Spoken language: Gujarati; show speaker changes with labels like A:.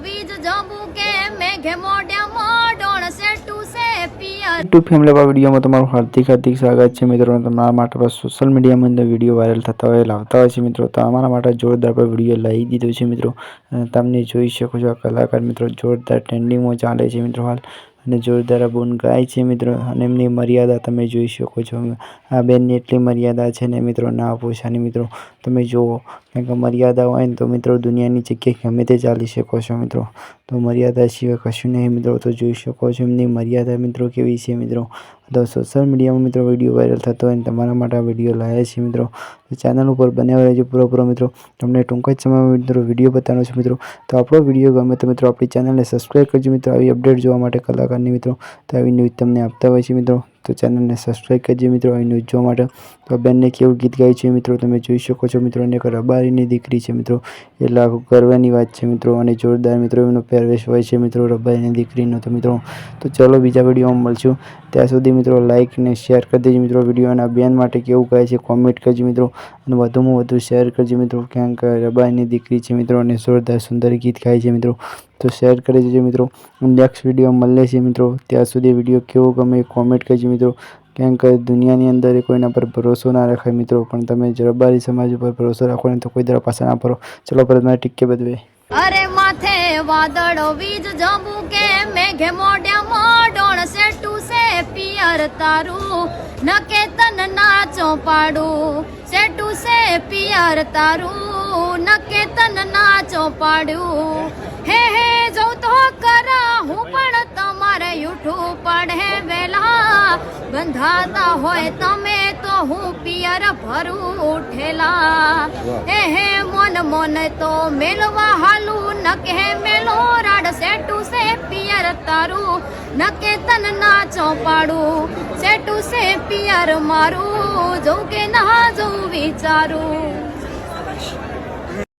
A: વીજ જંબુ કે મેઘે મોઢે મોઢોણ સેટુ સે પિયર
B: યુટ્યુબ ફેમિલી પર વિડીયોમાં તમારું હાર્દિક સ્વાગત છે મિત્રો. તમારા માટે પર સોશિયલ મીડિયામાં અંદર વિડીયો વાયરલ થતા હોય લાવતા હોય છે મિત્રો. તો અમારા માટે જોરદાર પર વિડીયો લાવી દીધો છે મિત્રો. અને તમને જોઈ શકો છો આ કલાકાર મિત્રો જોરદાર ટ્રેન્ડિંગમાં ચાલે છે મિત્રો હાલ. અને જોરદાર બોન ગાય છે મિત્રો. અને એમની મર્યાદા તમે જોઈ શકો છો. આ બેનની એટલી મર્યાદા છે ને મિત્રો ના પૂછાની મિત્રો. તમે જુઓ કારણ કે મર્યાદા હોય ને તો મિત્રો દુનિયાની જગ્યાએ ગમે તે ચાલી શકો છો મિત્રો. તો મર્યાદા સિવાય કશું નહીં મિત્રો. તો જોઈ શકો છો એમની મર્યાદા મિત્રો કેવી છે મિત્રો. તો સોશિયલ મીડિયામાં મિત્રો વિડીયો વાયરલ થતો હોય ને તમારા માટે આ વિડીયો લાવ્યા છે મિત્રો. તો ચેનલ ઉપર બન્યા રહેજો પૂરો મિત્રો. તમને ટૂંક જ સમયમાં મિત્રો વિડીયો બતાવવાનો છે મિત્રો. તો આપણો વિડીયો ગમે તો મિત્રો આપણી ચેનલને સબસ્ક્રાઈબ કરજો મિત્રો. આવી અપડેટ જોવા માટે કલાકારની મિત્રો. તો આવી ન્યૂઝ તમને આપતા હોય છે મિત્રો. તો ચેનલને સબસ્ક્રાઈબ કરજો મિત્રો આવી ન્યૂઝ જોવા માટે. તો બેનને કેવું ગીત ગાય છે મિત્રો તમે જોઈ શકો છો મિત્રો. અને એક રબારીની દીકરી છે મિત્રો. એટલે આખું ગર્વની વાત છે મિત્રો. અને જોરદાર મિત્રો એમનો પહેરવેશ હોય છે મિત્રો રબારીની દીકરીનો. તો મિત્રો તો ચલો બીજા વિડીયોમાં મળશું. ત્યાં સુધી મિત્રો લાઇક ને શેર કરી દેજો મિત્રો વિડીયો. અને આ બેન માટે કેવું કહે છે કોમેન્ટ કરજો મિત્રો. અને વધુમાં વધુ શેર કરજો મિત્રો. કારણ કે રબારીની દીકરી છે મિત્રો. અને જોરદાર સુંદર ગીત ગાય છે મિત્રો. તો શેર કરી દેજો મિત્રો. નેક્સ્ટ વિડીયો મળે છે મિત્રો. ત્યાં સુધી વિડીયો કેવો ગમે કોમેન્ટ કરજો મિત્રો. કેમ કે દુનિયાની અંદર કોઈના પર ભરોસો ના રખાય મિત્રો. પણ તમે રબારી સમાજ ઉપર ભરોસો રાખો ને તો કોઈ દર પાછા ના પડો. ચલો પરત મને ટીકે બદવે.
A: અરે માથે વાદળો વીજ જંબુ કે મેઘે મોઢે મોઢોણ સેટુ સે પિયર તારું નકે તન નાચો પાડું સેટુ સે પિયર તારું નકે તન નાચો પાડું હે જો તો કરા હું પણ તમારે યુઠું પડે વેલા બંધાતા હોય તમે તો હું પિયર ભરું ઉઠેલા હે મોન તો મેલવા હાલું નકે મેલો રાડ સેટુ સે પિયર તારું નકે તન નાચો પાડું સેટુ સે પિયર મારું જો કે ના જો વિચારું.